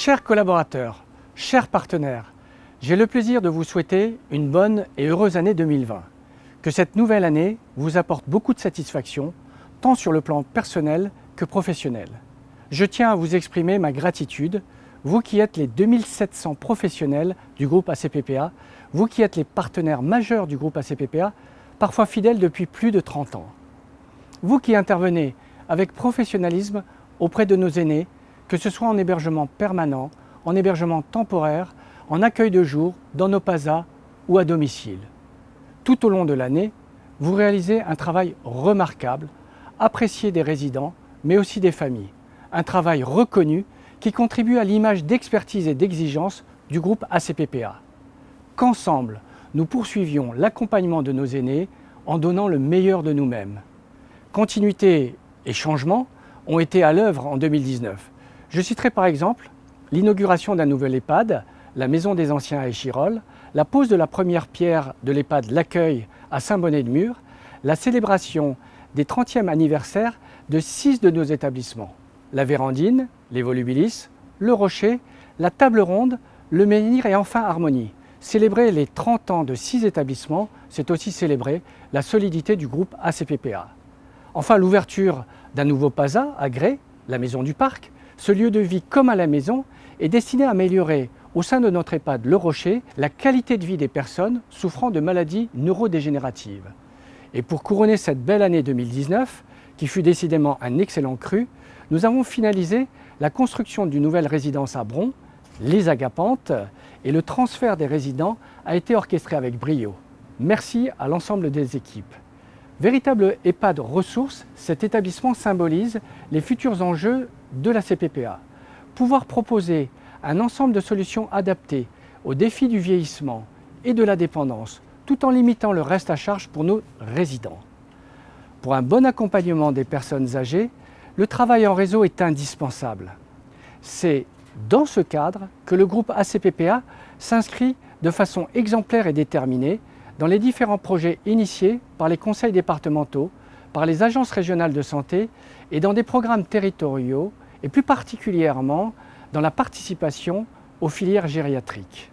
Chers collaborateurs, chers partenaires, j'ai le plaisir de vous souhaiter une bonne et heureuse année 2020. Que cette nouvelle année vous apporte beaucoup de satisfaction, tant sur le plan personnel que professionnel. Je tiens à vous exprimer ma gratitude, vous qui êtes les 2700 professionnels du groupe ACPPA, vous qui êtes les partenaires majeurs du groupe ACPPA, parfois fidèles depuis plus de 30 ans. Vous qui intervenez avec professionnalisme auprès de nos aînés, que ce soit en hébergement permanent, en hébergement temporaire, en accueil de jour, dans nos PASA ou à domicile. Tout au long de l'année, vous réalisez un travail remarquable, apprécié des résidents, mais aussi des familles. Un travail reconnu qui contribue à l'image d'expertise et d'exigence du groupe ACPPA. Qu'ensemble, nous poursuivions l'accompagnement de nos aînés en donnant le meilleur de nous-mêmes. Continuité et changement ont été à l'œuvre en 2019. Je citerai par exemple l'inauguration d'un nouvel EHPAD, la Maison des Anciens à Échirolles, la pose de la première pierre de l'EHPAD L'Accueil à Saint-Bonnet-de-Mur, la célébration des 30e anniversaires de 6 de nos établissements. La Vérandine, les Volubilis, le Rocher, la Table Ronde, le Menhir et enfin Harmonie. Célébrer les 30 ans de 6 établissements, c'est aussi célébrer la solidité du groupe ACPPA. Enfin, l'ouverture d'un nouveau PASA à Grès, la Maison du Parc, ce lieu de vie comme à la maison est destiné à améliorer au sein de notre EHPAD Le Rocher la qualité de vie des personnes souffrant de maladies neurodégénératives. Et pour couronner cette belle année 2019, qui fut décidément un excellent cru, nous avons finalisé la construction d'une nouvelle résidence à Bron, les Agapantes, et le transfert des résidents a été orchestré avec brio. Merci à l'ensemble des équipes. Véritable EHPAD ressources, cet établissement symbolise les futurs enjeux de la CPPA. Pouvoir proposer un ensemble de solutions adaptées aux défis du vieillissement et de la dépendance, tout en limitant le reste à charge pour nos résidents. Pour un bon accompagnement des personnes âgées, le travail en réseau est indispensable. C'est dans ce cadre que le groupe ACPPA s'inscrit de façon exemplaire et déterminée dans les différents projets initiés par les conseils départementaux, par les agences régionales de santé et dans des programmes territoriaux et plus particulièrement dans la participation aux filières gériatriques.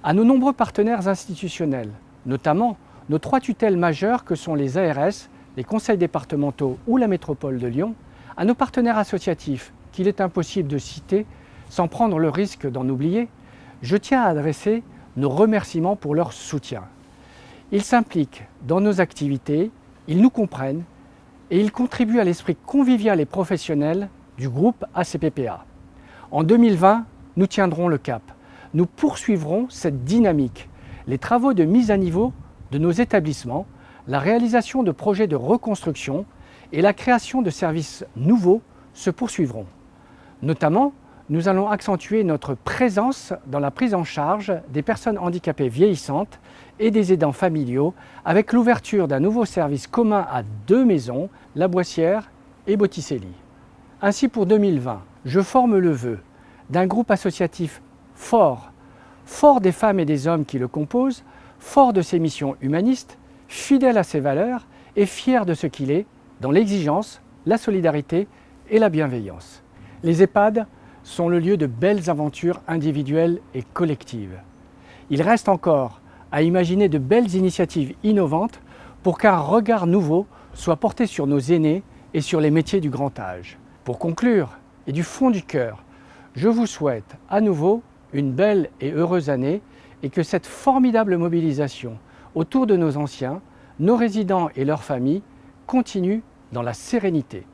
À nos nombreux partenaires institutionnels, notamment nos 3 tutelles majeures que sont les ARS, les conseils départementaux ou la métropole de Lyon, à nos partenaires associatifs qu'il est impossible de citer sans prendre le risque d'en oublier, je tiens à adresser nos remerciements pour leur soutien. Ils s'impliquent dans nos activités, ils nous comprennent et ils contribuent à l'esprit convivial et professionnel du groupe ACPPA. En 2020, nous tiendrons le cap. Nous poursuivrons cette dynamique. Les travaux de mise à niveau de nos établissements, la réalisation de projets de reconstruction et la création de services nouveaux se poursuivront. Notamment, nous allons accentuer notre présence dans la prise en charge des personnes handicapées vieillissantes et des aidants familiaux avec l'ouverture d'un nouveau service commun à 2 maisons, La Boissière et Botticelli. Ainsi pour 2020, je forme le vœu d'un groupe associatif fort, fort des femmes et des hommes qui le composent, fort de ses missions humanistes, fidèle à ses valeurs et fier de ce qu'il est dans l'exigence, la solidarité et la bienveillance. Les EHPAD sont le lieu de belles aventures individuelles et collectives. Il reste encore à imaginer de belles initiatives innovantes pour qu'un regard nouveau soit porté sur nos aînés et sur les métiers du grand âge. Pour conclure, et du fond du cœur, je vous souhaite à nouveau une belle et heureuse année et que cette formidable mobilisation autour de nos anciens, nos résidents et leurs familles continue dans la sérénité.